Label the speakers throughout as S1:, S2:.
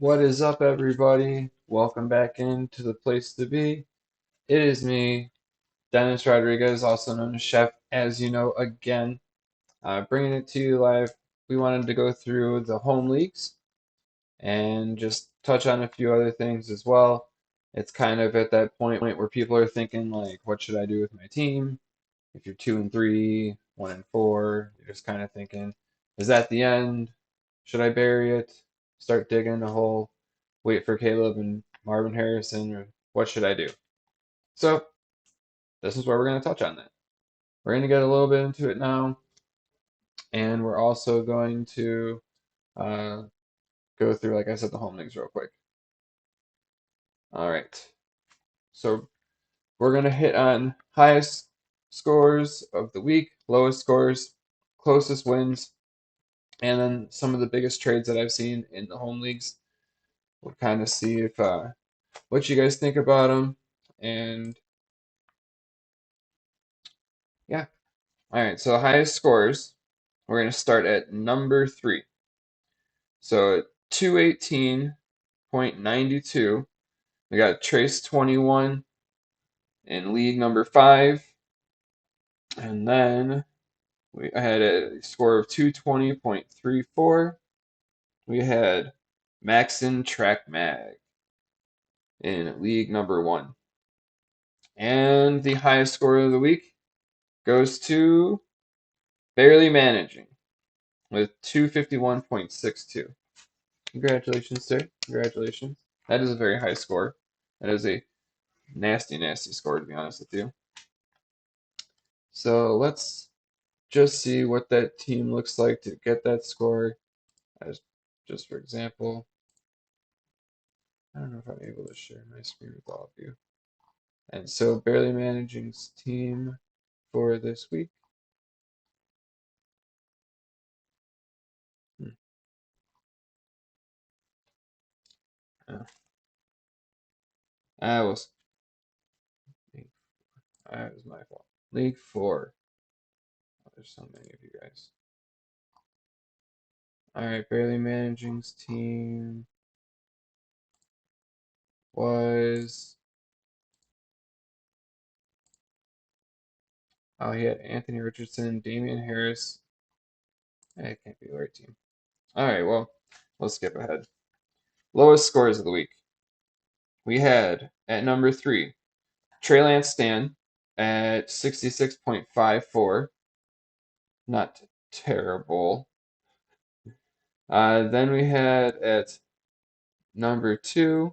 S1: What is up, everybody? Welcome back into the place to be. It is me, Dennis Rodriguez, also known as Chef, as you know, again, bringing it to you live. We wanted to go through the home leagues and just touch on a few other things as well. It's kind of at that point where people are thinking, like, what should I do with my team? If you're 2-3, 1-4, you're just kind of thinking, is that the end? Should I bury it? Start digging a hole? Wait for Caleb and Marvin Harrison? Or what should I do? So, this is where we're going to touch on that. We're going to get a little bit into it now, and we're also going to uh, go through, like I said, the home leagues real quick. All right. So, we're going to hit on highest scores of the week, lowest scores, closest wins, and then some of the biggest trades that I've seen in the home leagues. We'll kind of see if what you guys think about them, and yeah. All right. So the highest scores, we're gonna start at number 3. So 218.92. We got Trace 21 in league number 5, and then I had a score of 220.34. We had Maxon Track Mag in league number 1. And the highest score of the week goes to Barely Managing with 251.62. Congratulations, sir. Congratulations. That is a very high score. That is a nasty, nasty score, to be honest with you. So let's just see what that team looks like to get that score. As just for example, I don't know if I'm able to share my screen with all of you. And so Barely Managing's team for this week. Uh, I was that was my fault. League 4. Oh, there's so many of you guys. All right, Barely Managing's team was. Oh, he had Anthony Richardson, Damian Harris. It can't be the right team. All right, well, let's skip ahead. Lowest scores of the week. We had at number 3, Trey Lance Stan at 66.54. Not terrible. Then we had at number 2,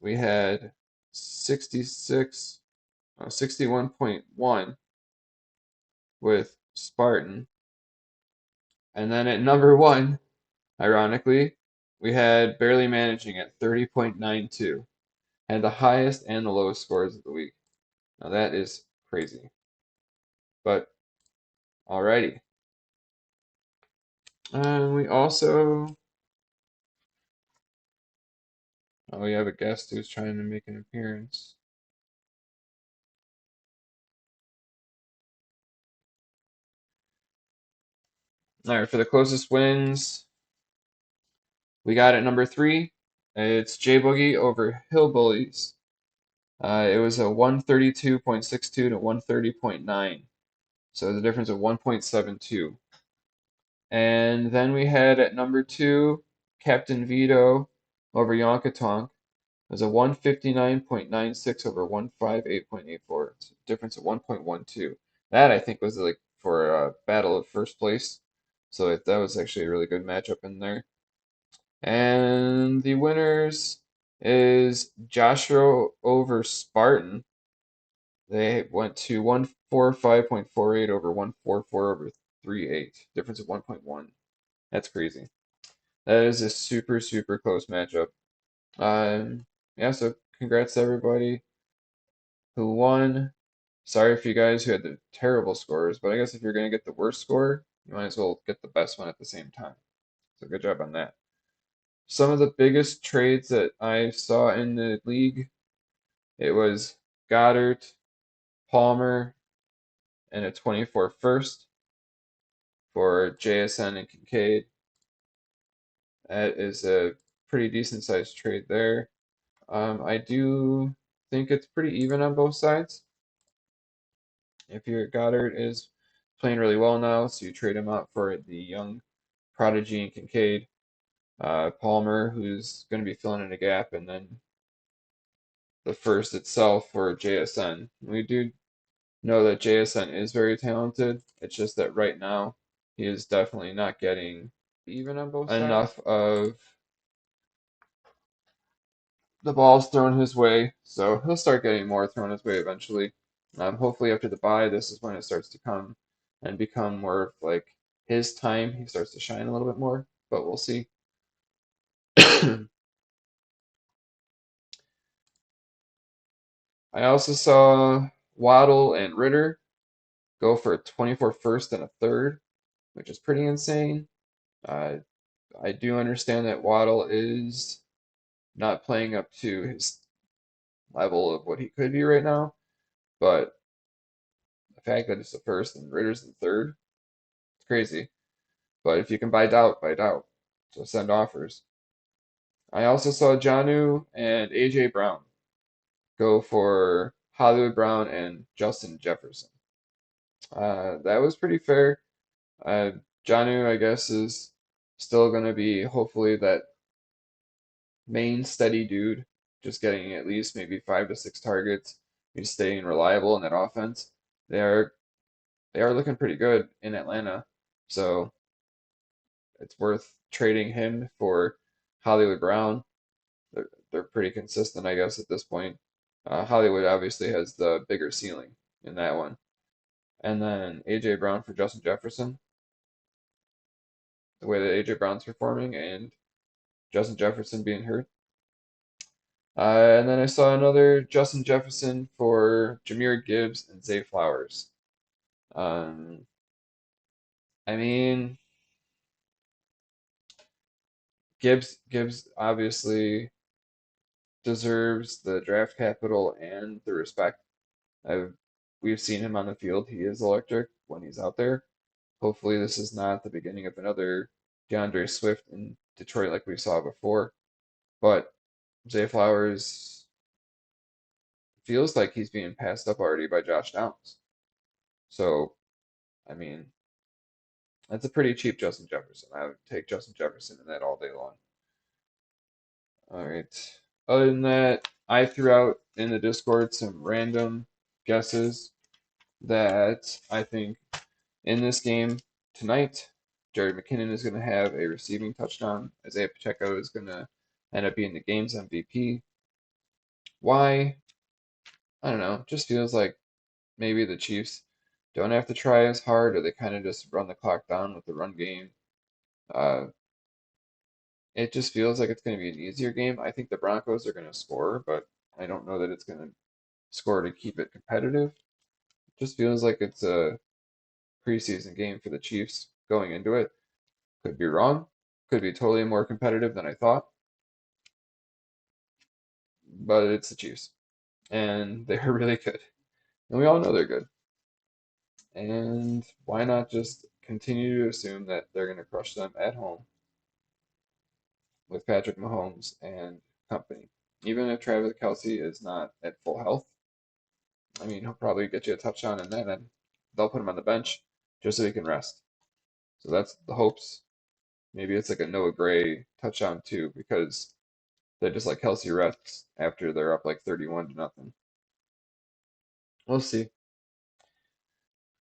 S1: we had 61.1 with Spartan. And then at number 1, ironically, we had Barely Managing at 30.92. Had the highest and the lowest scores of the week. Now that is crazy. But alrighty. We also we have a guest who's trying to make an appearance. Alright, for the closest wins, we got at number 3. It's J Boogie over Hillbillies. It was a 132.62 to 130.9. So the difference of 1.72. And then we had at number 2, Captain Vito over Yonkatonk. It was a 159.96 over 158.84. It's a difference of 1.12. That I think was like for a battle of first place. So that was actually a really good matchup in there. And the winners is Joshua over Spartan. They went to 145.48 over 144 over 38. Difference of 1.1. That's crazy. That is a super, super close matchup. Yeah, so congrats to everybody who won. Sorry for you guys who had the terrible scores, but I guess if you're going to get the worst score, you might as well get the best one at the same time. So good job on that. Some of the biggest trades that I saw in the league, it was Goddard, Palmer, and a 24 first for JSN and Kincaid. That is a pretty decent sized trade there. I do think it's pretty even on both sides. If your Goddard is playing really well now, so you trade him out for the young prodigy and Kincaid, Palmer, who's going to be filling in a gap, and then the first itself for JSN. We do know that JSN is very talented. It's just that right now he is definitely not getting even on both enough sides of the balls thrown his way, so he'll start getting more thrown his way eventually. Hopefully after the bye, this is when it starts to come and become more of like his time. He starts to shine a little bit more, but we'll see. I also saw Waddle and Ritter go for a 24 first and a third, which is pretty insane. Uh, I do understand that Waddle is not playing up to his level of what he could be right now, but the fact that it's the first and Ritter's the third, it's crazy. But if you can buy doubt, buy doubt. So send offers. I also saw Jonnu and AJ Brown go for Hollywood Brown and Justin Jefferson. That was pretty fair. Uh, Jonnu, I guess, is still going to be hopefully that main steady dude, just getting at least maybe 5 to 6 targets. He's staying reliable in that offense. They are they are looking pretty good in Atlanta, so it's worth trading him for Hollywood Brown. They're pretty consistent, I guess, at this point. Hollywood obviously has the bigger ceiling in that one, and then AJ Brown for Justin Jefferson. The way that AJ Brown's performing and Justin Jefferson being hurt. And then I saw another Justin Jefferson for Jahmyr Gibbs and Zay Flowers. Um, I mean, Gibbs obviously deserves the draft capital and the respect. I've we've seen him on the field. He is electric when he's out there. Hopefully, this is not the beginning of another DeAndre Swift in Detroit like we saw before. But Zay Flowers feels like he's being passed up already by Josh Downs. So, I mean, that's a pretty cheap Justin Jefferson. I would take Justin Jefferson in that all day long. All right. Other than that, I threw out in the Discord some random guesses that I think in this game tonight, Jerry McKinnon is going to have a receiving touchdown. Isaiah Pacheco is going to end up being the game's MVP. Why? I don't know. Just feels like maybe the Chiefs don't have to try as hard, or they kind of just run the clock down with the run game. Uh, it just feels like it's going to be an easier game. I think the Broncos are going to score, but I don't know that it's going to score to keep it competitive. It just feels like it's a preseason game for the Chiefs going into it. Could be wrong. Could be totally more competitive than I thought, but it's the Chiefs, and they're really good, and we all know they're good. And why not just continue to assume that they're going to crush them at home with Patrick Mahomes and company? Even if Travis Kelce is not at full health, I mean, he'll probably get you a touchdown and then they'll put him on the bench just so he can rest. So that's the hopes. Maybe it's like a Noah Gray touchdown too, because they just like Kelsey rests after they're up like 31-0. We'll see.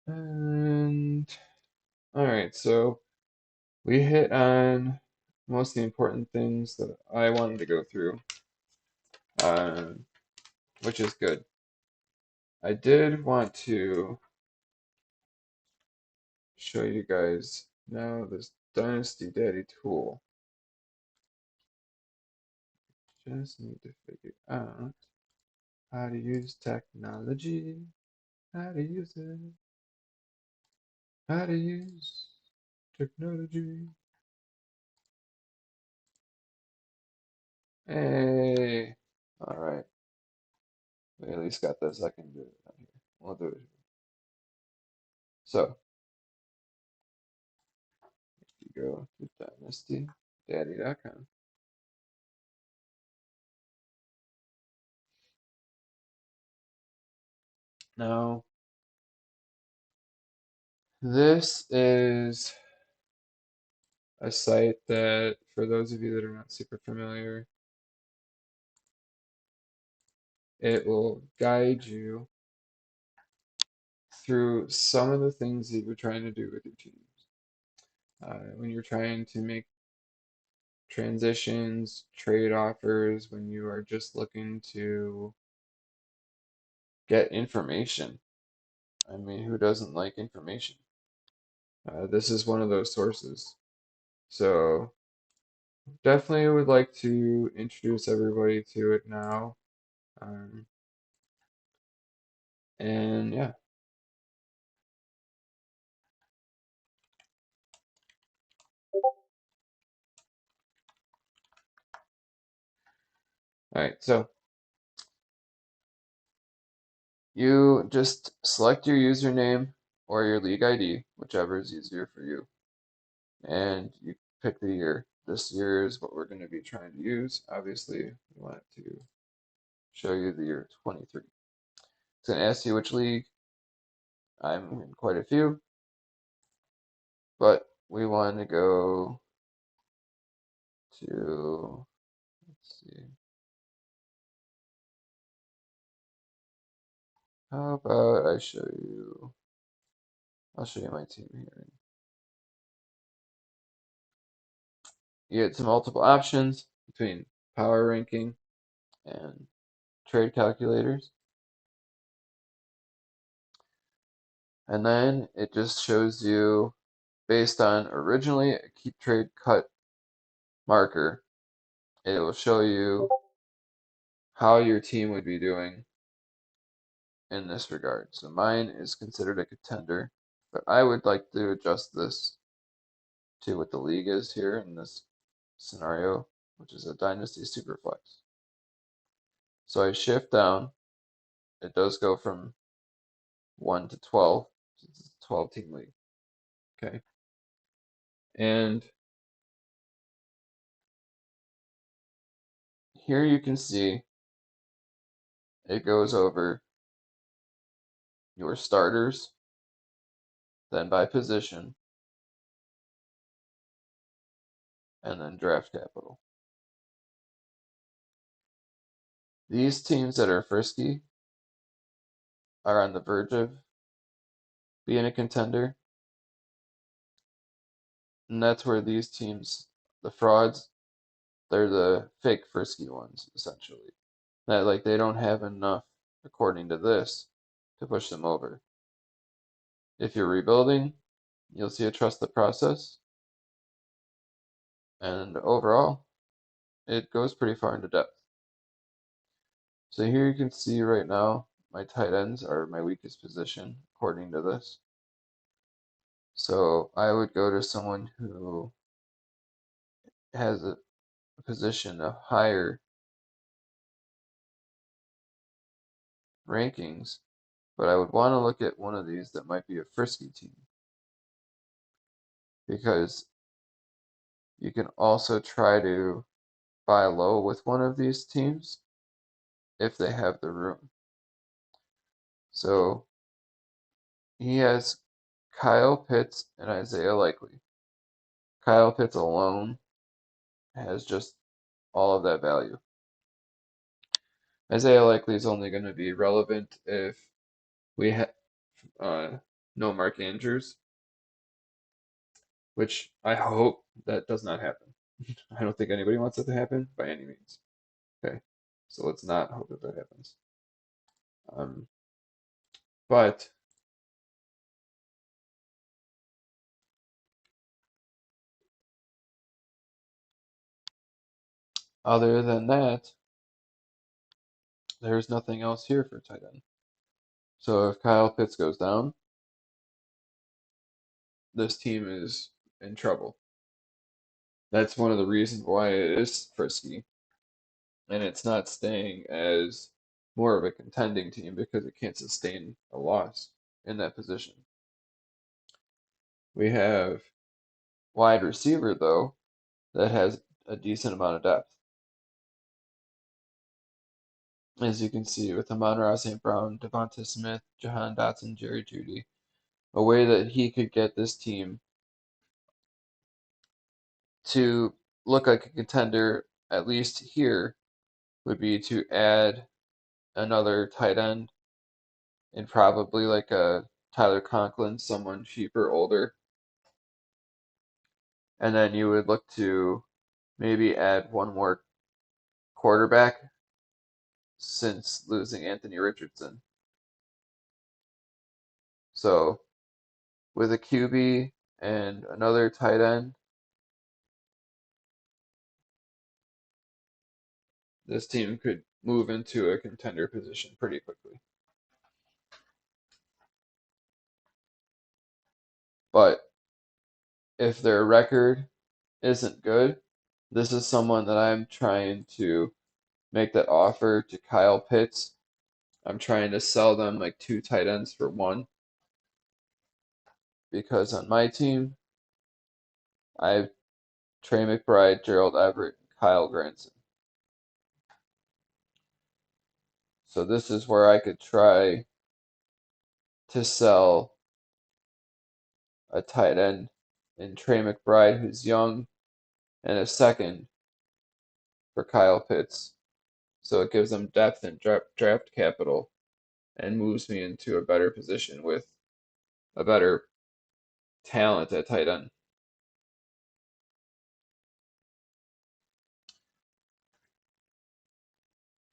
S1: And all right, so we hit on most of the important things that I wanted to go through, um, which is good. I did want to show you guys now this Dynasty Daddy tool. Just need to figure out how to use technology, how to use it, how to use technology. Hey, all right. We at least got this. I can do it right here. We'll do it. So, if you go to dynastydaddy.com, Now, this is a site that, for those of you that are not super familiar, it will guide you through some of the things that you're trying to do with your teams. When you're trying to make transitions, trade offers, when you are just looking to get information. I mean, who doesn't like information? This is one of those sources. So definitely would like to introduce everybody to it now. Um, and yeah. All right, so you just select your username or your league ID, whichever is easier for you, and you pick the year. This year is what we're going to be trying to use. Obviously, we want it to show you the year 23. It's going to ask you which league. I'm in quite a few, but we want to go to, let's see, how about I'll show you my team here. You get some multiple options between power ranking and trade calculators. And then it just shows you, based on originally a keep trade cut marker, it will show you how your team would be doing in this regard. So mine is considered a contender, but I would like to adjust this to what the league is here in this scenario, which is a dynasty superflex. So I shift down. It does go from 1 to 12, since it's a 12-team league. Okay. And here you can see it goes over your starters, then by position, and then draft capital. These teams that are frisky are on the verge of being a contender, and that's where these teams, the frauds, they're the fake frisky ones, essentially. That like they don't have enough, according to this, to push them over. If you're rebuilding, you'll see a trust the process, and overall, it goes pretty far into depth. So here you can see right now, my tight ends are my weakest position, according to this. So I would go to someone who has a position of higher rankings, but I would want to look at one of these that might be a frisky team, because you can also try to buy low with one of these teams if they have the room. So he has Kyle Pitts and Isaiah Likely. Kyle Pitts alone has just all of that value. Isaiah Likely is only going to be relevant if we have no Mark Andrews, which I hope that does not happen. I don't think anybody wants it to happen by any means. Okay, so let's not hope that that happens. But other than that, there's nothing else here for tight end. So if Kyle Pitts goes down, this team is in trouble. That's one of the reasons why it is frisky, and it's not staying as more of a contending team because it can't sustain a loss in that position. We have wide receiver, though, that has a decent amount of depth. as you can see with Amon-Ra St. Brown, Devonta Smith, Jahan Dotson, Jerry Jeudy, a way that he could get this team to look like a contender, at least here, would be to add another tight end and probably like a Tyler Conklin, someone cheaper, older. And then you would look to maybe add one more quarterback since losing Anthony Richardson. So with a QB and another tight end, this team could move into a contender position pretty quickly. But if their record isn't good, this is someone that I'm trying to make that offer to Kyle Pitts. I'm trying to sell them like 2 tight ends for 1 because on my team, I have Trey McBride, Gerald Everett, and Kyle Granson. So this is where I could try to sell a tight end in Trey McBride, who's young, and a second for Kyle Pitts. So it gives them depth and draft capital and moves me into a better position with a better talent at tight end.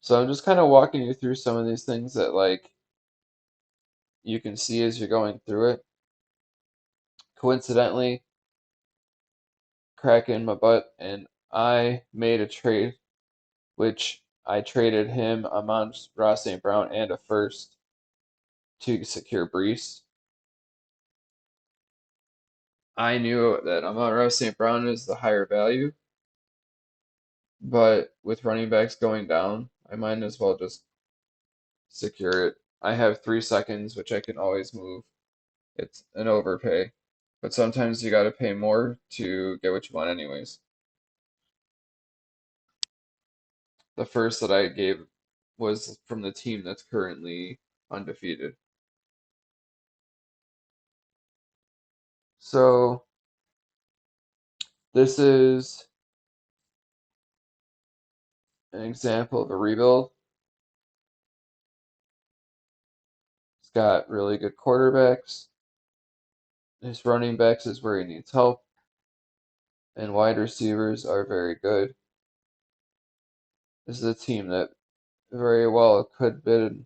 S1: So I'm just kind of walking you through some of these things that like you can see as you're going through it. Coincidentally, cracking my butt, and I made a trade, which I traded him Amon-Ra St. Brown and a first to secure Brees. I knew that Amon-Ra St. Brown is the higher value, but with running backs going down, I might as well just secure it. I have 3 seconds, which I can always move. It's an overpay, but sometimes you got to pay more to get what you want, anyways. The first that I gave was from the team that's currently undefeated. So this is an example of a rebuild. It's got really good quarterbacks. His running backs is where he needs help, and wide receivers are very good. This is a team that very well could be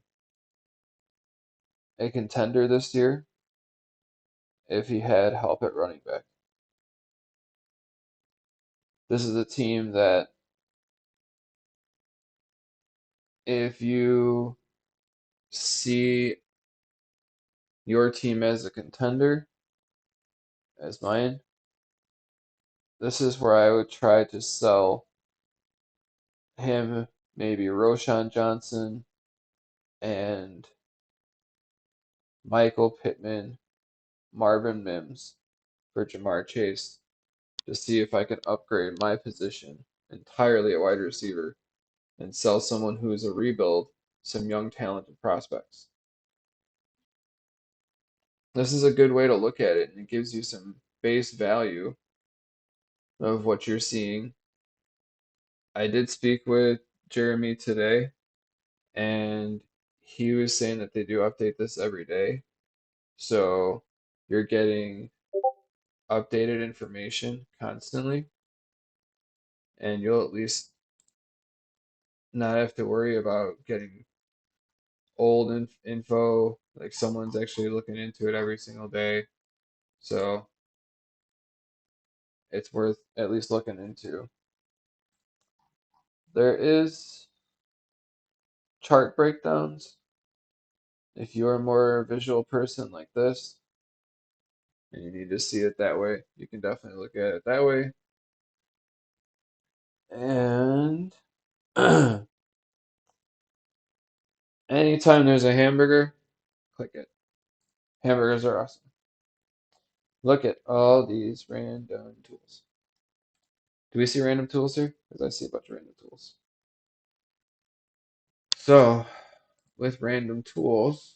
S1: a contender this year if he had help at running back. This is a team that if you see your team as a contender, as mine, this is where I would try to sell him, maybe Roshan Johnson and Michael Pittman, Marvin Mims for Jamar Chase to see if I can upgrade my position entirely at wide receiver and sell someone who is a rebuild some young talented prospects. This is a good way to look at it, and it gives you some base value of what you're seeing. I did speak with Jeremy today, and he was saying that they do update this every day. So you're getting updated information constantly, and you'll at least not have to worry about getting old info, like someone's actually looking into it every single day. So it's worth at least looking into. There is chart breakdowns. If you're a more visual person like this, and you need to see it that way, you can definitely look at it that way. And anytime there's a hamburger, click it. Hamburgers are awesome. Look at all these random tools. Do we see random tools here? Because I see a bunch of random tools. So with random tools,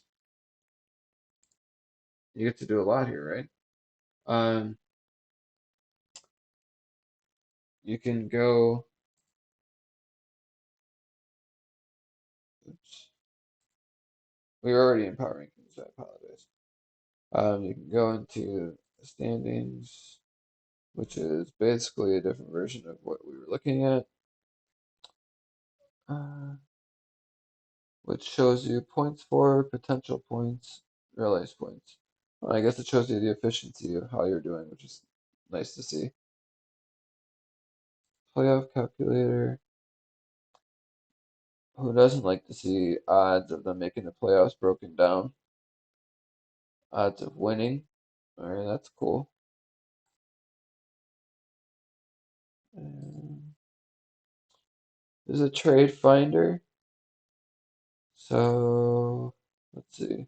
S1: you get to do a lot here, right? You can go. Oops, we were already in power rankings. I apologize. You can go into standings, which is basically a different version of what we were looking at, uh, which shows you points for, potential points, realized points. Well, I guess it shows you the efficiency of how you're doing, which is nice to see. Playoff calculator. Who doesn't like to see odds of them making the playoffs broken down? Odds of winning. All right, that's cool. And there's a trade finder. So let's see.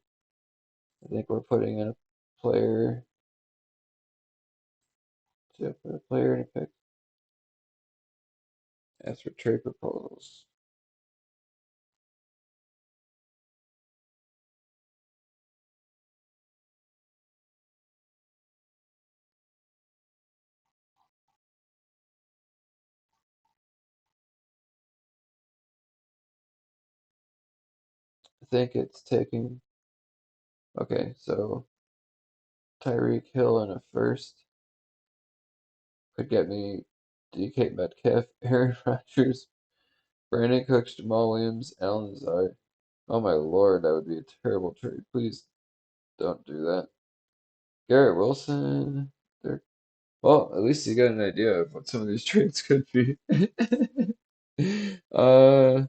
S1: I think we're putting in a player. To put a player in a pick. Ask for trade proposals. I think it's taking. Okay, so Tyreek Hill in a first could get me DK Metcalf, Aaron Rodgers, Brandon Cooks, Jamal Williams, Allen Lazard. Oh my lord, that would be a terrible trade. Please don't do that. Garrett Wilson. They're, well, at least you got an idea of what some of these trades could be. uh,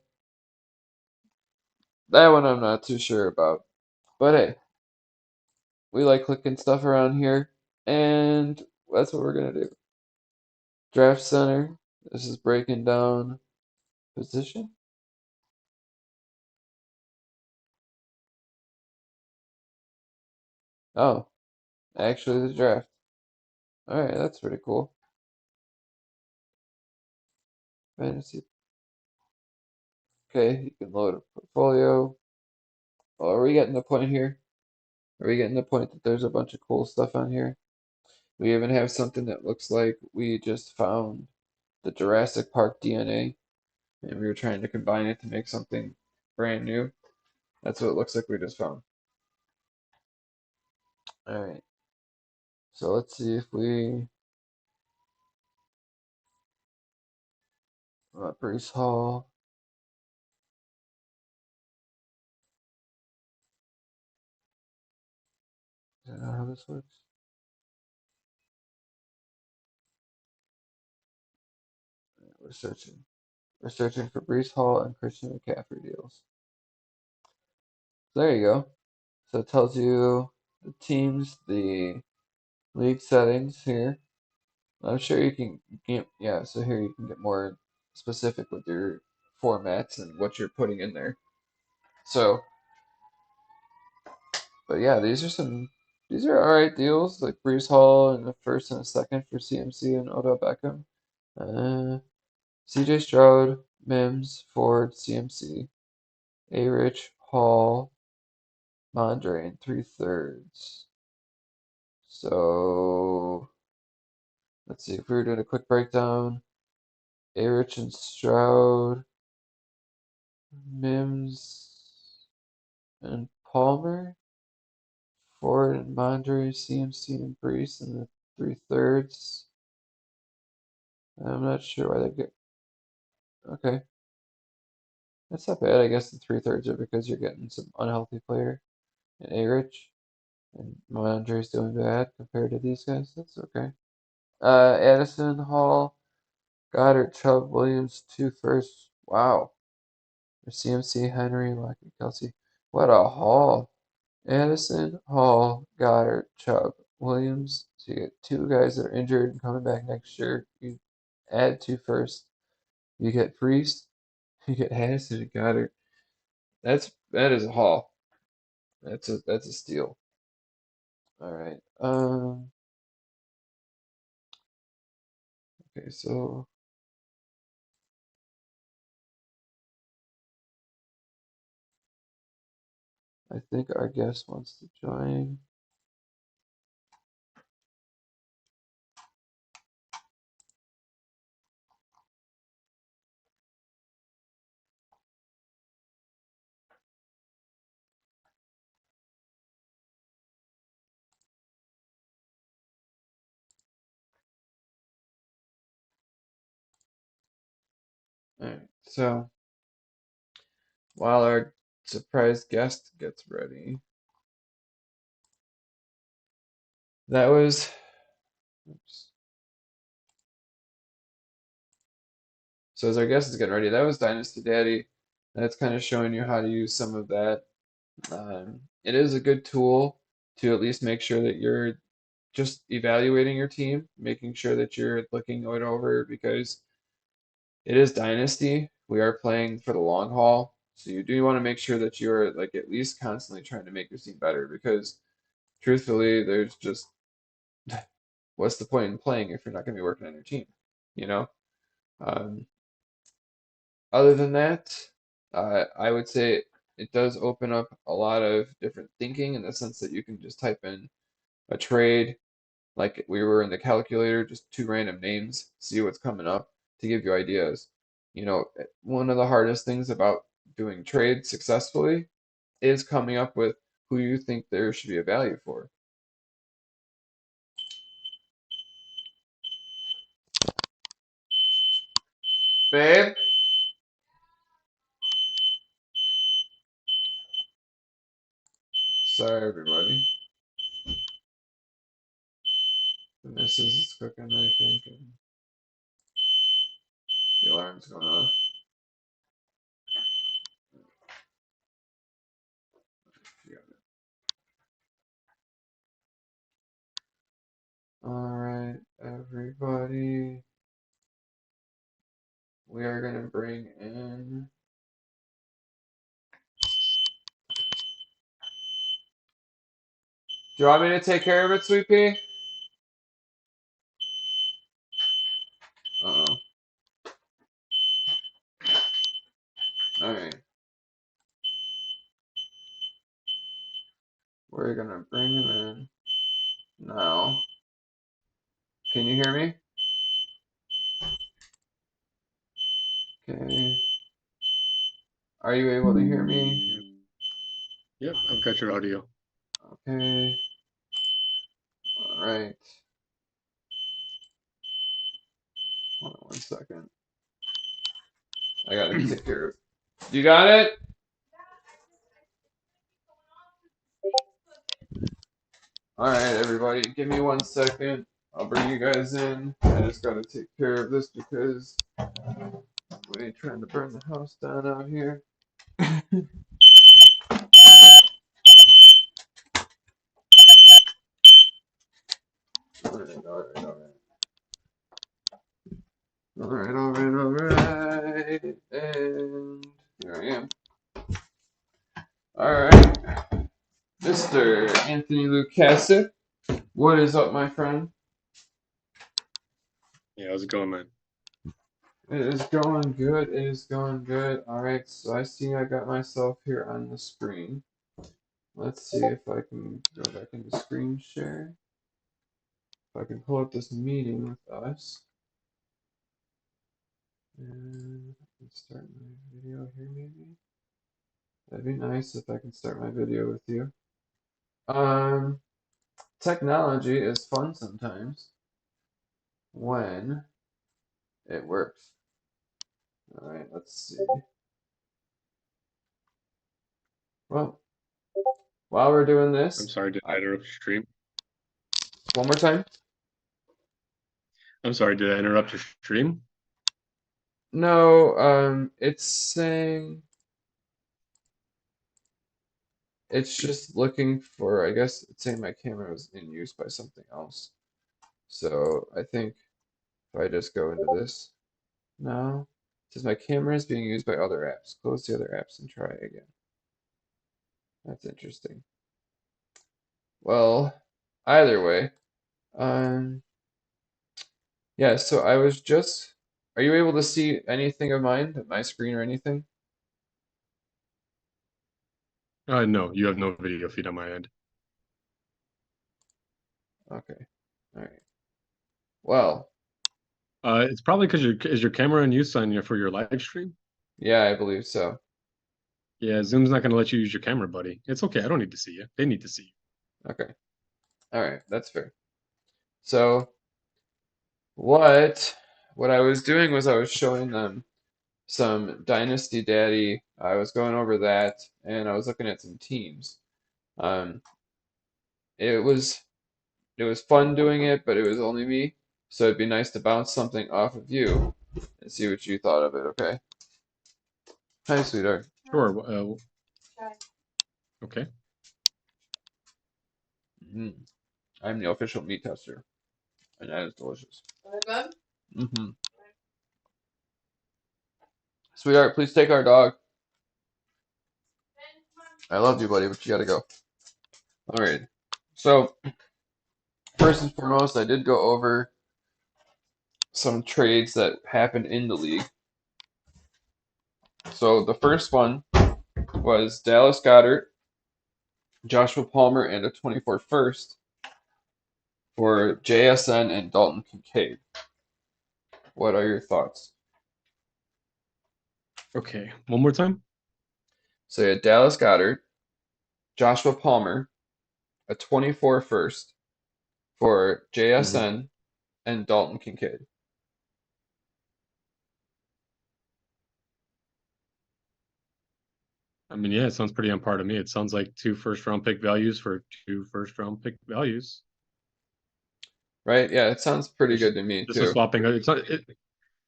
S1: that one I'm not too sure about. But hey, we like clicking stuff around here, and that's what we're gonna do. Draft center. This is breaking down position. Oh, actually the draft. All right, that's pretty cool. Fantasy. Okay, you can load a portfolio. Oh, are we getting the point here? Are we getting the point that there's a bunch of cool stuff on here? We even have something that looks like we just found the Jurassic Park DNA, and we were trying to combine it to make something brand new. That's what it looks like we just found. All right, so let's see if we Brees Hall. Is that not how this works? We're searching. We're searching for Brees Hall and Christian McCaffrey deals. So there you go. So it tells you the teams, the league settings here. I'm sure you can get, yeah, so here you can get more specific with your formats and what you're putting in there. So, but yeah, these are all right deals, like Brees Hall in the first and a second for CMC and Odell Beckham. CJ Stroud, Mims, Ford, CMC, A. Rich, Hall, Mondre in 3/3. So let's see if we were doing a quick breakdown. A. Rich and Stroud, Mims and Palmer, Ford and Mondre, CMC and Brees in the 3/3. I'm not sure why they get. Okay, that's not bad. I guess the 3/3 are because you're getting some unhealthy player in A. Rich, and Mondre's doing bad compared to these guys. That's okay. Addison, Hall, Goddard, Chubb, Williams, 2 firsts. Wow. CMC, Henry, Lockett, Kelsey. What a haul. Addison, Hall, Goddard, Chubb, Williams. So you get two guys that are injured and coming back next year. You add 2 firsts. You get Priest. You get Addison and Goddard. That is a haul. That's a steal. All right. Okay, so I think our guest wants to join. All right, so while our surprise guest gets ready, that was, oops. So as our guest is getting ready, that was Dynasty Daddy. That's kind of showing you how to use some of that. It is a good tool to at least make sure that you're just evaluating your team, making sure that you're looking it over because it is Dynasty. We are playing for the long haul. So you do want to make sure that you're like at least constantly trying to make your team better because truthfully, there's just what's the point in playing if you're not going to be working on your team, you know? Um, Other than that, I would say it does open up a lot of different thinking in the sense that you can just type in a trade like we were in the calculator, just two random names, see what's coming up to give you ideas. One of the hardest things about doing trades successfully is coming up with who you think there should be a value for. Babe? Sorry, everybody. The missus is cooking, I think, and the alarm's going off. Alright, everybody. We are going to bring in. Do you want me to take care of it, Sweet Pea? Uh-oh. Alright. We're going to bring him in now. Can you hear me? Okay. Are you able to hear me?
S2: Yep, I've got your audio.
S1: Okay. Alright. Hold on one second. I gotta take care of it. You got it? Alright, everybody. Give me 1 second. I'll bring you guys in. I just gotta take care of this because we ain't trying to burn the house down out here. Alright, alright, alright. Alright, alright, alright. And here I am. Alright. Mr. Anthony Lucasic. What is up, my friend?
S2: Yeah, how's it going, man?
S1: It is going good. It is going good. Alright, so I see I got myself here on the screen. Let's see if I can go back into screen share. If I can pull up this meeting with us. And I can start my video here, maybe. That'd be nice if I can start my video with you. Technology is fun sometimes when it works. Alright, let's see. Well, while we're doing
S2: I'm
S1: this,
S2: sorry, did I interrupt your stream?
S1: one more time.
S2: I'm sorry, did I interrupt your stream?
S1: No, it's saying it's just looking for, I guess it's saying my camera was in use by something else. So I think if I just go into this now, it says my camera is being used by other apps. Close the other apps and try again. That's interesting. Well, either way, um, yeah, so I was just, are you able to see anything of mine, my screen or anything?
S2: No, you have no video feed on my end.
S1: Okay. All right. Well,
S2: It's probably because your camera in use on your for your live stream?
S1: yeah, I believe so.
S2: Yeah, Zoom's not gonna let you use your camera, buddy. It's okay. I don't need to see you. They need to see you.
S1: Okay. All right, that's fair. So what I was doing was I was showing them some Dynasty Daddy. I was going over that, and I was looking at some teams. Um, it was it was fun doing it, but it was only me, so it'd be nice to bounce something off of you and see what you thought of it. Okay. Hi, sweetheart.
S2: Sure. Okay.
S1: Mm, I'm the official meat tester, and that is delicious. Mm-hmm. Sweetheart, please take our dog. I love you, buddy, but you gotta go. All right. So first and foremost, I did go over some trades that happened in the league. So the first one was Dallas Goedert, Joshua Palmer, and a 24 first for JSN and Dalton Kincaid. What are your thoughts?
S2: Okay. One more time.
S1: So you had Dallas Goedert, Joshua Palmer, a 24 first for
S2: Hmm.
S1: JSN and Dalton Kincaid.
S2: I mean, yeah, it sounds pretty on par to me. It sounds like two first round pick values for two first round pick values.
S1: Right? Yeah, it sounds pretty
S2: Just
S1: good to me
S2: just a
S1: too.
S2: swapping.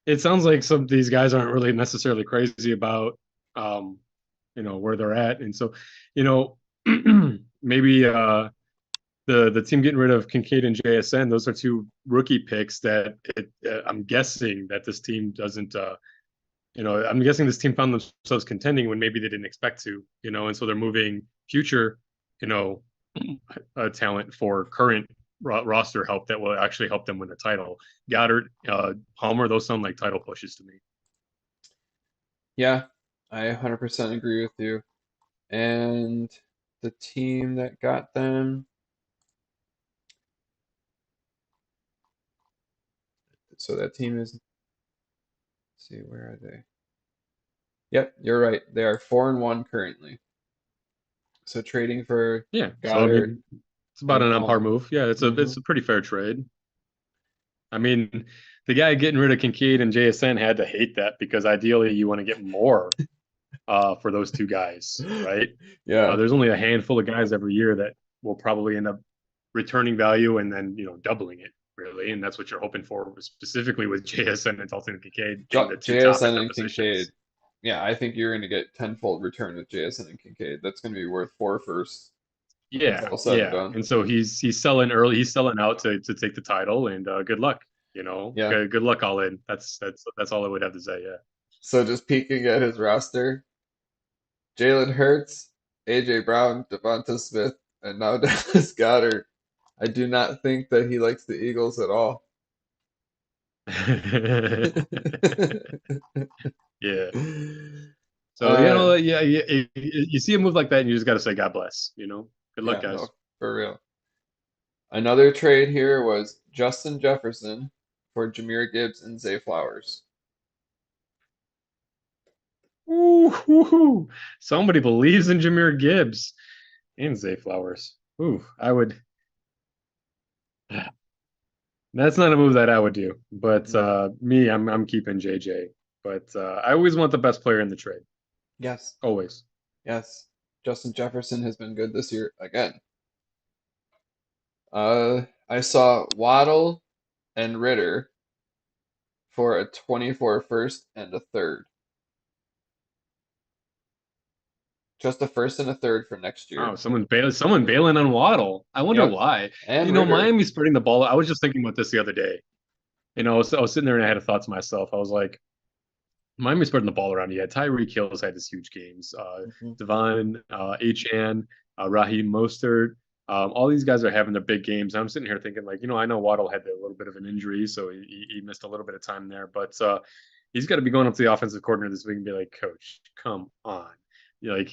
S2: It sounds like some of these guys aren't really necessarily crazy about um, where they're at, and so, you know, maybe the team getting rid of Kincaid and JSN, those are two rookie picks that I'm guessing that this team doesn't. I'm guessing this team found themselves contending when maybe they didn't expect to. And so they're moving future, you know, talent for current roster help that will actually help them win the title. Goddard, Palmer, those sound like title pushes to me.
S1: Yeah, I 100% agree with you. And the team that got them, so that team is, let's see, where are they? Yep, you're right. They are 4-1 currently. So trading for
S2: Yeah, so I
S1: Goddard
S2: mean, it's about
S1: and
S2: an on par
S1: Palmer.
S2: move. Yeah,
S1: Hmm.
S2: it's a pretty fair trade. I mean, the guy getting rid of Kincaid and JSN had to hate that because ideally you want to get more for those two guys, right?
S1: Yeah,
S2: There's only a handful of guys every year that will probably end up returning value and then doubling it really, and that's what you're hoping for specifically with JSN and Dalton Kincaid being the two top at
S1: JSN
S2: their
S1: and Kincaid.
S2: positions.
S1: Yeah, I think you're going to get tenfold return with JSN and Kincaid. That's going to be worth four firsts when it's
S2: Yeah,
S1: all said and
S2: yeah,
S1: done.
S2: and so he's selling early, he's selling out to take the title, and good luck.
S1: Yeah.
S2: Good luck all in. That's all I would have to say. Yeah.
S1: So just peeking at his roster, Jalen Hurts, AJ Brown, Devonta Smith, and now Dallas Goddard. I do not think that he likes the Eagles at all.
S2: Yeah. So
S1: uh,
S2: yeah, you see a move like that, and you just got to say God bless. Good luck,
S1: yeah, no,
S2: guys.
S1: for real. Another trade here was Justin Jefferson for Jahmyr Gibbs and Zay Flowers.
S2: Ooh, somebody believes in Jahmyr Gibbs and Zay Flowers. Ooh, I would. That's not a move that I would do. But
S1: Mm,
S2: me, I'm keeping JJ. But I always want the best player in the trade.
S1: yes,
S2: Always.
S1: yes. Justin Jefferson has been good this year again. I saw Waddle and Ritter for a 24 first and a third. Just a first and a third for next
S2: Oh,
S1: year.
S2: someone bailing on Waddle. I wonder
S1: Yep.
S2: why.
S1: And Ritter.
S2: Miami's spreading the ball. I was just thinking about this the other day. I was sitting there and I had a thought to myself. I was like, Miami's spreading the ball around. Yeah, Tyreek Hill's had his huge games.
S1: Mhm.
S2: Devon, Achan, Raheem Mostert. All these guys are having their big games. I'm sitting here thinking, like, I know Waddle had a little bit of an injury, so he missed a little bit of time there. But he's got to be going up to the offensive coordinator this week and be like, Coach, come on. Like,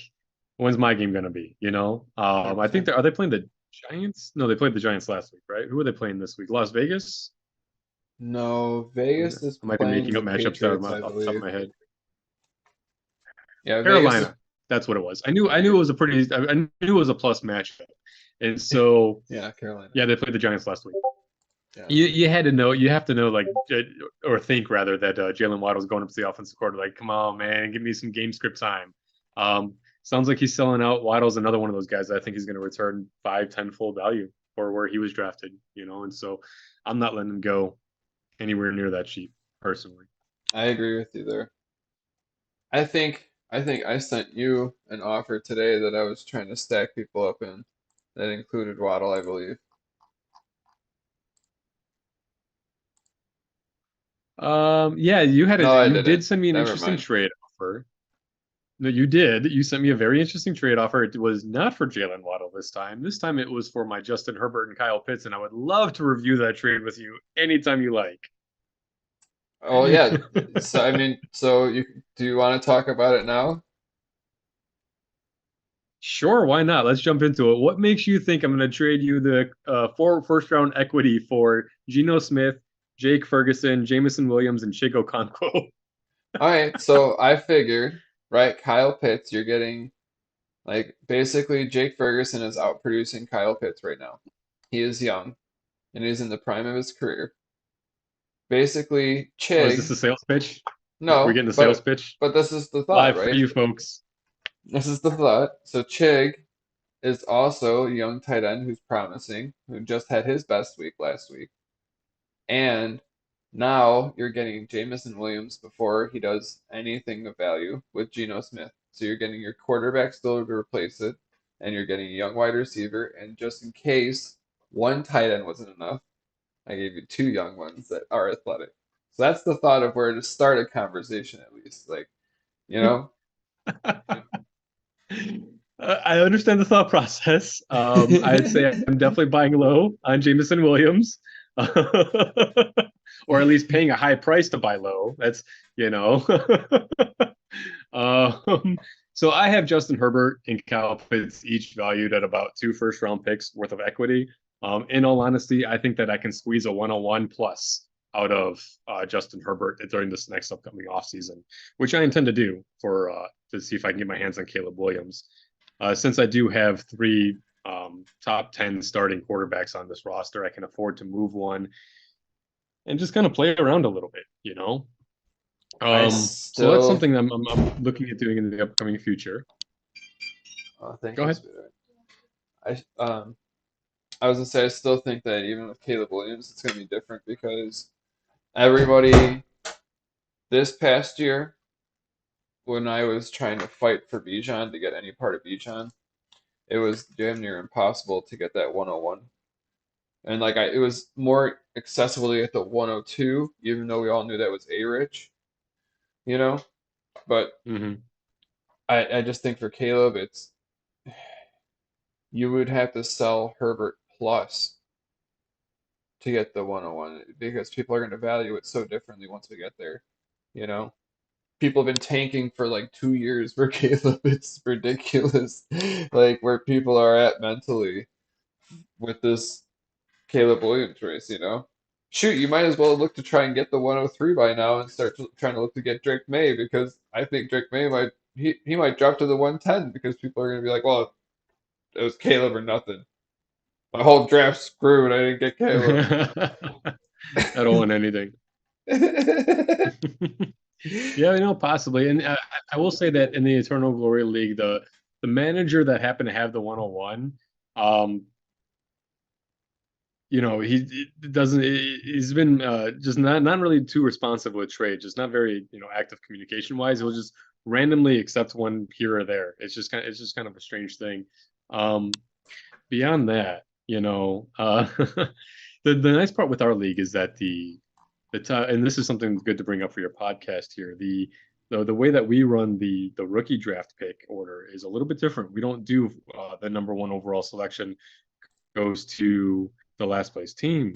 S2: When's my game gonna be? I think
S1: 100%.
S2: are they playing the Giants? No, they played the Giants last week, right? Who are they playing this week? Las Vegas?
S1: No,
S2: I
S1: Vegas is
S2: might be
S1: playing
S2: making
S1: the
S2: up matchups out of
S1: Patriots,
S2: my
S1: I
S2: off the top of
S1: believe.
S2: my head.
S1: Yeah, Vegas is.
S2: Carolina. That's what it was. I knew it was a pretty. I knew it was a plus matchup, and so
S1: Yeah, Carolina.
S2: yeah, they played the Giants last week.
S1: Yeah.
S2: You had to know. You have to know, like, or think rather that Jalen Waddle's going up to the offensive court. Like, come on, man, give me some game script time. Sounds like he's selling out. Waddle's another one of those guys that I think he's going to return 5, 10 full value for where he was drafted. And so I'm not letting him go anywhere near that cheap, personally.
S1: I agree with you there. I think I sent you an offer today that I was trying to stack people up in that included Waddle, I believe.
S2: Yeah, you had
S1: No,
S2: a
S1: I
S2: you
S1: didn't.
S2: did send me an
S1: Never
S2: interesting
S1: mind.
S2: trade offer. No, you did. You sent me a very interesting trade offer. It was not for Jalen Waddle this time. This time it was for my Justin Herbert and Kyle Pitts, and I would love to review that trade with you anytime you like.
S1: Oh yeah. So I mean, so you do you want to talk about it now?
S2: Sure, why not? Let's jump into it. What makes you think I'm going to trade you the 4 first round equity for Geno Smith, Jake Ferguson, Jamison Williams, and Chigo Conquo?
S1: All right, so I figured, right, Kyle Pitts, you're getting like basically Jake Ferguson is outproducing Kyle Pitts right now. He is young and he's in the prime of his career. Basically,
S2: Oh, is this a
S1: Chig,
S2: sales pitch? We're
S1: no,
S2: getting a sales
S1: but
S2: pitch
S1: but this is the thought,
S2: live for
S1: right?
S2: you folks.
S1: This is the thought. So Chig is also a young tight end who's promising, who just had his best week last week. And now you're getting Jamison Williams before he does anything of value with Geno Smith. So you're getting your quarterback still to replace it, and you're getting a young wide receiver. And just in case one tight end wasn't enough, I gave you two young ones that are athletic. So that's the thought of where to start a conversation at least. Like, you know?
S2: I understand the thought process. I'd say I'm definitely buying low on Jamison Williams, or at least paying a high price to buy low. That's you know. um, so I have Justin Herbert and Kyle Pitts each valued at about 2 first round picks worth of equity. In all honesty, I think that I can squeeze a 101 plus out of Justin Herbert during this next upcoming offseason, which I intend to do for to see if I can get my hands on Caleb Williams. Since I do have 3 top 10 starting quarterbacks on this roster, I can afford to move one and just kind of play around a little bit.
S1: I
S2: So that's
S1: still,
S2: something I'm looking at doing in the upcoming future.
S1: oh, thank
S2: Go
S1: you,
S2: ahead.
S1: sweetheart. I was gonna say I still think that even with Caleb Williams, it's gonna be different because everybody this past year, when I was trying to fight for Bijan to get any part of Bijan, it was damn near impossible to get that 101. And like it was more accessible to get the 102, even though we all knew that was a rich, you know. But
S2: Mm-hmm.
S1: I just think for Caleb, it's you would have to sell Herbert plus to get the 101 because people are going to value it so differently once we get there, you know. People have been tanking for like 2 years for Caleb. It's ridiculous, like where people are at mentally with this Caleb Williams race. Shoot, you might as well look to try and get the 103 by now and start trying to look to get Drake May because I think Drake May he might drop to the 110 because people are going to be like, well, it was Caleb or nothing. My whole draft screwed. I didn't get Caleb.
S2: I don't want anything. Yeah, possibly. And I will say that in the Eternal Glory League, the manager that happened to have the 101, um, he doesn't. He's been just not really too responsive with trade, just not very active communication wise. He'll just randomly accept one here or there. It's just kind of a strange thing. Um, Beyond that, the nice part with our league is that and this is something good to bring up for your podcast here. The way that we run the rookie draft pick order is a little bit different. We don't do the number one overall selection goes to the last place team,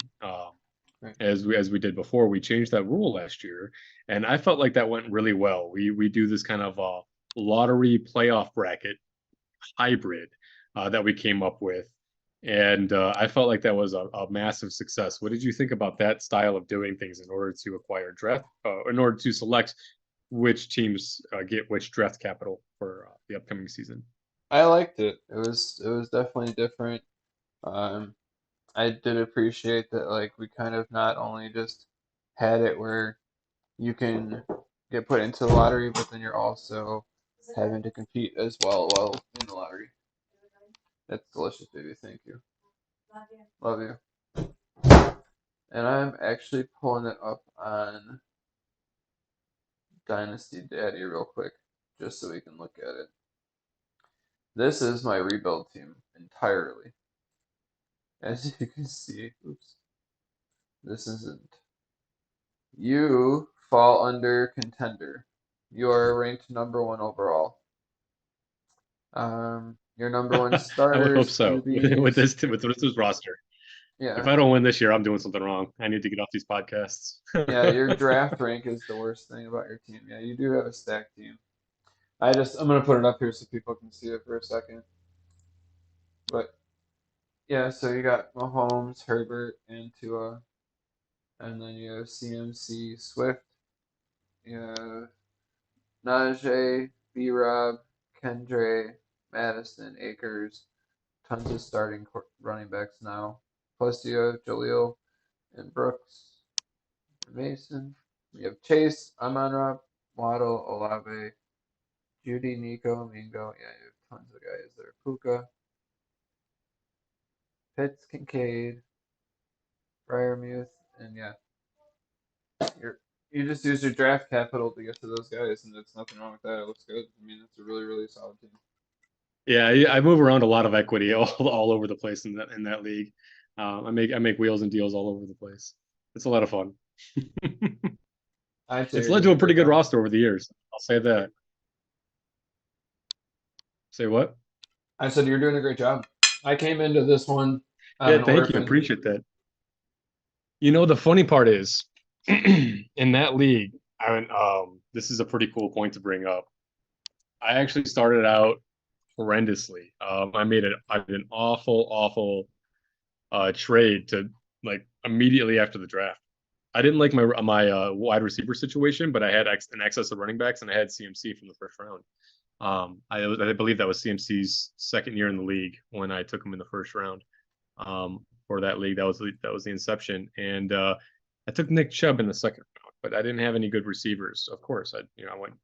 S1: Right.
S2: as we did before. We changed that rule last year, and I felt like that went really well. We do this kind of lottery playoff bracket hybrid that we came up with. And I felt like that was a massive success. What did you think about that style of doing things in order to acquire draft, in order to select which teams get which draft capital for the upcoming season?
S1: I liked it. It was definitely different. Um, I did appreciate that like we kind of not only just had it where you can get put into the lottery, but then you're also having to compete as well while in the lottery. That's delicious, baby. Thank you. Love you. And I'm actually pulling it up on Dynasty Daddy real quick, just so we can look at it. This is my rebuild team entirely. As you can see, oops, this isn't. You fall under contender. You are ranked number one overall. Your number one
S2: I would hope
S1: starters,
S2: so with
S1: QBs.
S2: this roster. If
S1: Yeah,
S2: I don't win this year, I'm doing something wrong. I need to get off these podcasts.
S1: yeah. Your draft rank is the worst thing about your team. Yeah, you do have a stacked team. I'm gonna put it up here so people can see it for a second. But yeah, so you got Mahomes, Herbert, and Tua, and then you have CMC, Swift, you have Najee, B-Rob, Kendre, Madison, Akers, tons of starting running backs now. Plus you have Jaleel and Brooks, Mason. You have Chase, Amon-Ra, Waddle, Olave, Judy, Nico, Mingo. Yeah, you have tons of guys there. Puka, Pitts, Kincaid, Fryermuth, and yeah, you're you just use your draft capital to get to those guys, and there's nothing wrong with that. It looks good. I mean, it's a really, really solid team.
S2: Yeah, I move around a lot of equity all over the place in that league. I make wheels and deals all over the place. It's a lot of fun.
S1: I'd say
S2: It's
S1: you're
S2: led
S1: doing
S2: to
S1: a
S2: a pretty
S1: great
S2: good
S1: job.
S2: roster over the years. I'll say that. Say what?
S1: I said you're doing a great job. I came into this one on
S2: Yeah,
S1: an
S2: thank you.
S1: orphan.
S2: Appreciate that. The funny part is, in that league, this is a pretty cool point to bring up. I actually started out horrendously. I did an awful trade to like immediately after the draft. I didn't like my wide receiver situation, but I had an excess of running backs, and I had CMC from the first round. I believe that was CMC's second year in the league when I took him in the first round. For that league, that was the inception, and I took Nick Chubb in the second round, but I didn't have any good receivers. Of course, I went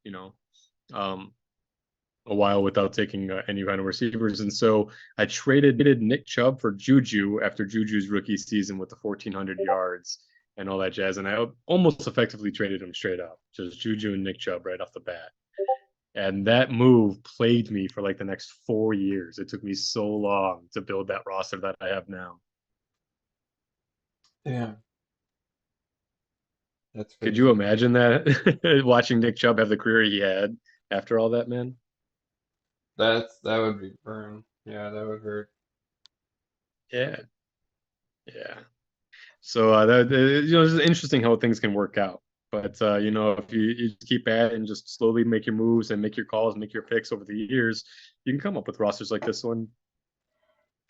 S2: um, a while without taking any kind of receivers, and so I traded Nick Chubb for Juju after Juju's rookie season with the 1,400 yards and all that jazz, and I almost effectively traded him straight up, just Juju and Nick Chubb right off the bat. And that move plagued me for like the next 4 years. It took me so long to build that roster that I have now.
S1: Damn, that's
S2: Could you
S1: crazy.
S2: imagine that? Watching Nick Chubb have the career he had after all that, man?
S1: That would be burn. Yeah, that would hurt.
S2: Yeah, yeah. So it's interesting how things can work out. But if you just keep at it and just slowly make your moves and make your calls, make your picks over the years, you can come up with rosters like this one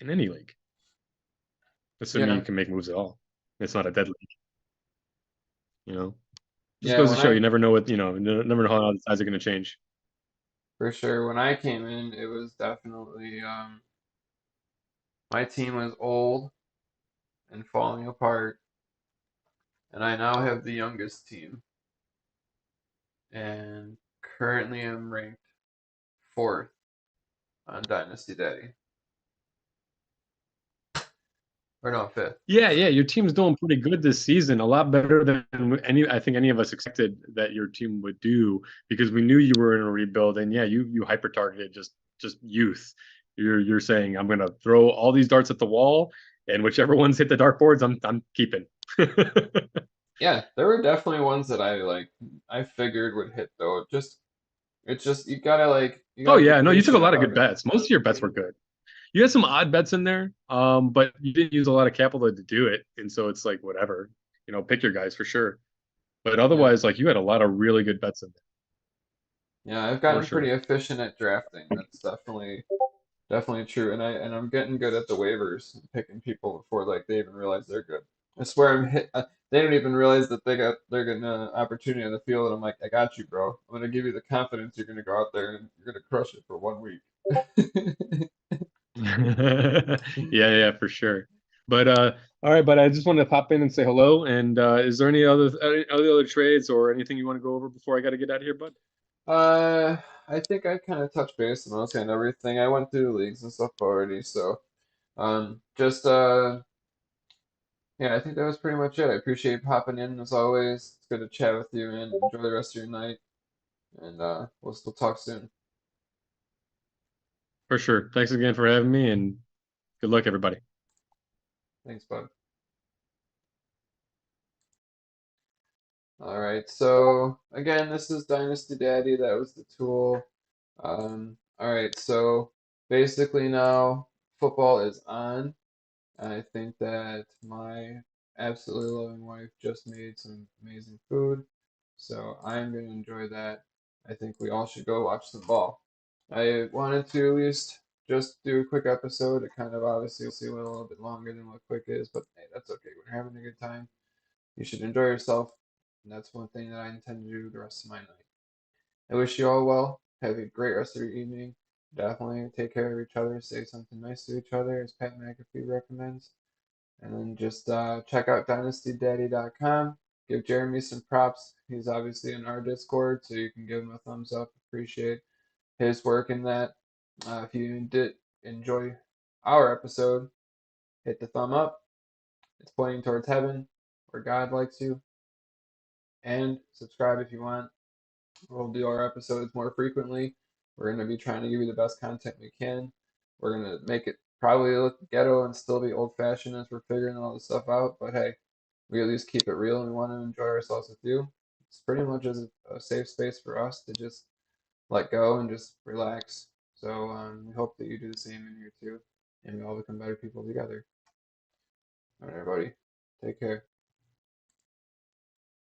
S2: in any league, assuming you
S1: Yeah,
S2: can make moves at all. It's not a dead league, you know. Just
S1: yeah.
S2: goes to
S1: When
S2: show you
S1: I
S2: never know never know how the sides are going to change.
S1: For sure when I came in, it was definitely my team was old and falling apart, and I now have the youngest team, and currently I'm ranked fourth on Dynasty Daddy, or no, fifth.
S2: Yeah, yeah, your team's doing pretty good this season. A lot better than I think any of us expected that your team would do because we knew you were in a rebuild. And yeah, you hyper targeted just youth. You're saying I'm gonna throw all these darts at the wall, and whichever ones hit the dartboards, I'm keeping.
S1: Yeah, there were definitely ones that I figured would hit though. It's just you
S2: Oh
S1: gotta be
S2: yeah, no, you took a
S1: patient
S2: lot of
S1: about
S2: good
S1: it.
S2: bets. Most of your bets were good. You had some odd bets in there, but you didn't use a lot of capital to do it, and so it's like whatever. Pick your guys for sure. But
S1: Yeah.
S2: otherwise, like you had a lot of really good bets in there
S1: Yeah, I've
S2: for
S1: gotten pretty
S2: sure.
S1: efficient at drafting. That's definitely Definitely true. And I'm getting good at the waivers, picking people before like they even realize they're good. I swear I'm hit. They don't even realize that they're getting an opportunity on the field, and I'm like, I got you, bro. I'm gonna give you the confidence. You're gonna go out there and you're gonna crush it for 1 week.
S2: Yeah, yeah, for sure. But all right, but I just wanted to pop in and say hello. And is there any other trades or anything you want to go over before I got to get out of here, bud?
S1: Uh, I think I kind of touched base on mostly on everything. I went through the leagues and stuff already, so just yeah, I think that was pretty much it. I appreciate you popping in as always. It's good to chat with you, man. Enjoy the rest of your night, and we'll still talk soon.
S2: For sure. Thanks again for having me, and good luck, everybody.
S1: Thanks, bud. All right, so again, this is Dynasty Daddy. That was the tool. All right, so basically now football is on. I think that my absolutely loving wife just made some amazing food, so I'm going to enjoy that. I think we all should go watch the ball. I wanted to at least just do a quick episode. It kind of obviously went a little bit longer than what quick is, but hey, that's okay. We're having a good time. You should enjoy yourself, and that's one thing that I intend to do the rest of my night. I wish you all well. Have a great rest of your evening. Definitely take care of each other. Say something nice to each other, as Pat McAfee recommends. And then just check out dynastydaddy.com. Give Jeremy some props. He's obviously in our Discord, so you can give him a thumbs up. Appreciate his work in that. If you did enjoy our episode, hit the thumb up. It's pointing towards heaven, where God likes you. And subscribe if you want. We'll do our episodes more frequently. We're going to be trying to give you the best content we can. We're going to make it probably look ghetto and still be old fashioned as we're figuring all this stuff out. But hey, we at least keep it real and we want to enjoy ourselves with you. It's pretty much as a safe space for us to just let go and just relax. So we hope that you do the same in here too. And we all become better people together. All right, everybody. Take care.